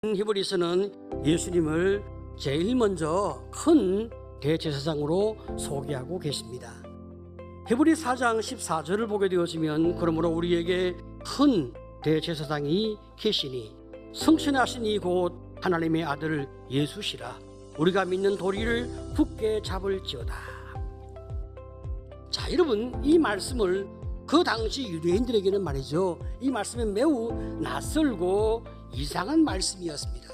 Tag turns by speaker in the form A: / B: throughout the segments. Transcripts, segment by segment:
A: 히브리서는 예수님을 제일 먼저 큰 대제사장으로 소개하고 계십니다. 히브리 4장 14절을 보게 되어지면 그러므로 우리에게 큰 대제사장이 계시니 성신하신 이 곧 하나님의 아들 예수시라. 우리가 믿는 도리를 굳게 잡을지어다. 자, 여러분, 이 말씀을 그 당시 유대인들에게는 말이죠, 이 말씀이 매우 낯설고 이상한 말씀이었습니다.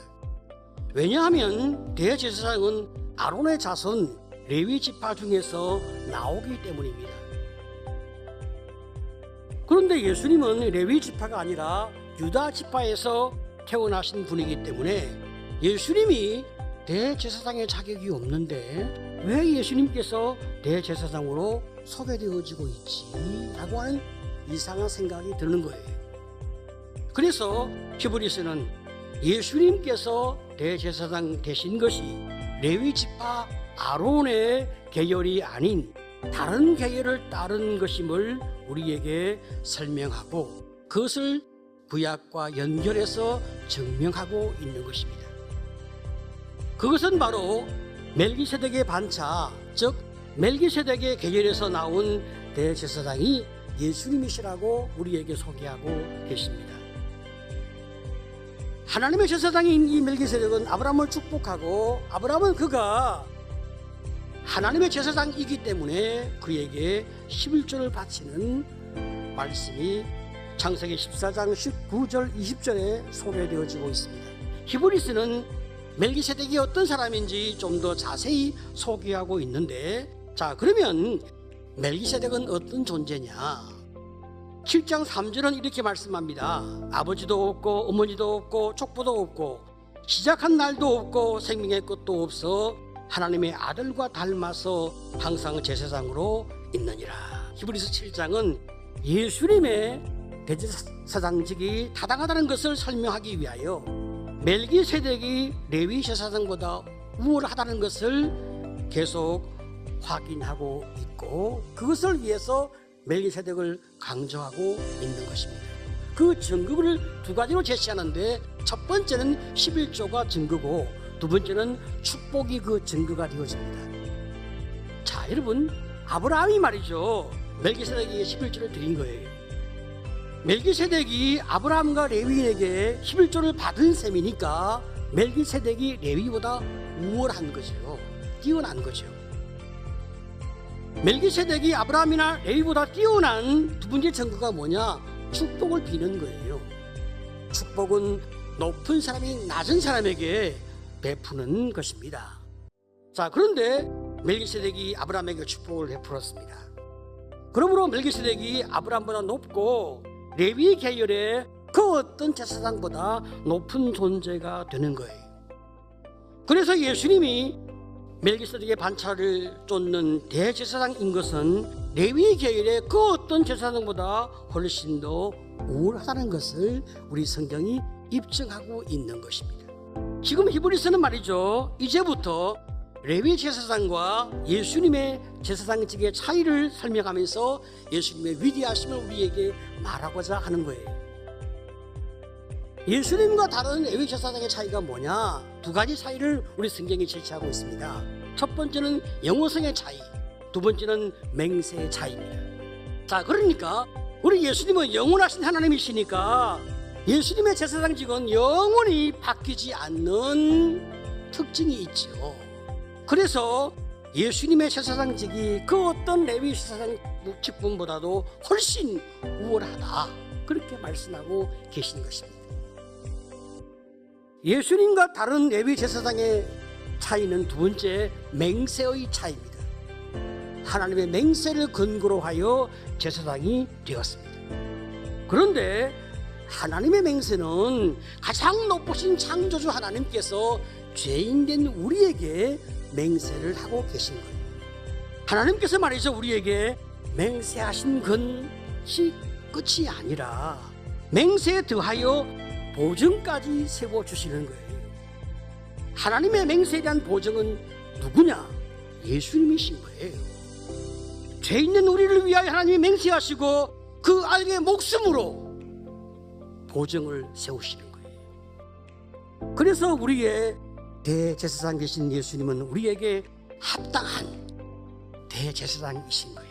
A: 왜냐하면 대제사장은 아론의 자손 레위 지파 중에서 나오기 때문입니다. 그런데 예수님은 레위 지파가 아니라 유다 지파에서 태어나신 분이기 때문에 예수님이 대제사장의 자격이 없는데 왜 예수님께서 대제사장으로 소개되어지고 있지? 라고 하는 이상한 생각이 드는 거예요. 그래서 히브리서는 예수님께서 대제사장 되신 것이 레위 지파 아론의 계열이 아닌 다른 계열을 따른 것임을 우리에게 설명하고 그것을 구약과 연결해서 증명하고 있는 것입니다. 그것은 바로 멜기세덱의 반차, 즉 멜기세덱의 계열에서 나온 대제사장이 예수님이시라고 우리에게 소개하고 계십니다. 하나님의 제사장인 이 멜기세덱은 아브라함을 축복하고 아브라함은 그가 하나님의 제사장이기 때문에 그에게 11조를 바치는 말씀이 창세기 14장 19절 20절에 소개되어지고 있습니다. 히브리서는 멜기세덱이 어떤 사람인지 좀 더 자세히 소개하고 있는데, 자, 그러면 멜기세덱은 어떤 존재냐? 7장 3절은 이렇게 말씀합니다. 아버지도 없고 어머니도 없고 족보도 없고 시작한 날도 없고 생명의 끝도 없어 하나님의 아들과 닮아서 항상 제사장으로 있느니라. 히브리서 7장은 예수님의 대제사장직이 타당하다는 것을 설명하기 위하여 멜기세덱이 레위 제사장보다 우월하다는 것을 계속 확인하고 있고 그것을 위해서 멜기세덱을 강조하고 있는 것입니다. 그 증거를 두 가지로 제시하는데 첫 번째는 11조가 증거고 두 번째는 축복이 그 증거가 되어집니다. 자, 여러분, 아브라함이 말이죠, 멜기세덱에게 11조를 드린 거예요. 멜기세덱이 아브라함과 레위인에게 11조를 받은 셈이니까 멜기세덱이 레위보다 우월한 거죠. 뛰어난 거죠. 멜기세덱이 아브라함이나 레위보다 뛰어난 두 번째 증거가 뭐냐? 축복을 비는 거예요. 축복은 높은 사람이 낮은 사람에게 베푸는 것입니다. 자, 그런데 멜기세덱이 아브라함에게 축복을 베풀었습니다. 그러므로 멜기세덱이 아브라함보다 높고 레위 계열의 그 어떤 제사장보다 높은 존재가 되는 거예요. 그래서 예수님이 멜기세덱의 반차를 쫓는 대제사장인 것은 레위 계열의 그 어떤 제사장보다 훨씬 더 우월하다는 것을 우리 성경이 입증하고 있는 것입니다. 지금 히브리서는 말이죠, 이제부터 레위 제사장과 예수님의 제사장직의 차이를 설명하면서 예수님의 위대하심을 우리에게 말하고자 하는 거예요. 예수님과 다른 레위 제사장의 차이가 뭐냐? 두 가지 차이를 우리 성경이 제시하고 있습니다. 첫 번째는 영어성의 차이, 두 번째는 맹세의 차이입니다. 자, 그러니까 우리 예수님은 영원하신 하나님이시니까 예수님의 제사장직은 영원히 바뀌지 않는 특징이 있죠. 그래서 예수님의 제사장직이 그 어떤 레위 제사장 직분보다도 훨씬 우월하다, 그렇게 말씀하고 계신 것입니다. 예수님과 다른 레위 제사장의 차이는 두 번째 맹세의 차이입니다. 하나님의 맹세를 근거로 하여 제사장이 되었습니다. 그런데 하나님의 맹세는 가장 높으신 창조주 하나님께서 죄인된 우리에게 맹세를 하고 계신 거예요. 하나님께서 말이죠, 우리에게 맹세하신 것이 끝이 아니라 맹세에 더하여 보증까지 세워주시는 거예요. 하나님의 맹세에 대한 보증은 누구냐? 예수님이신 거예요. 죄 있는 우리를 위하여 하나님이 맹세하시고 그 아들의 목숨으로 보증을 세우시는 거예요. 그래서 우리의 대제사장 되신 예수님은 우리에게 합당한 대제사장이신 거예요.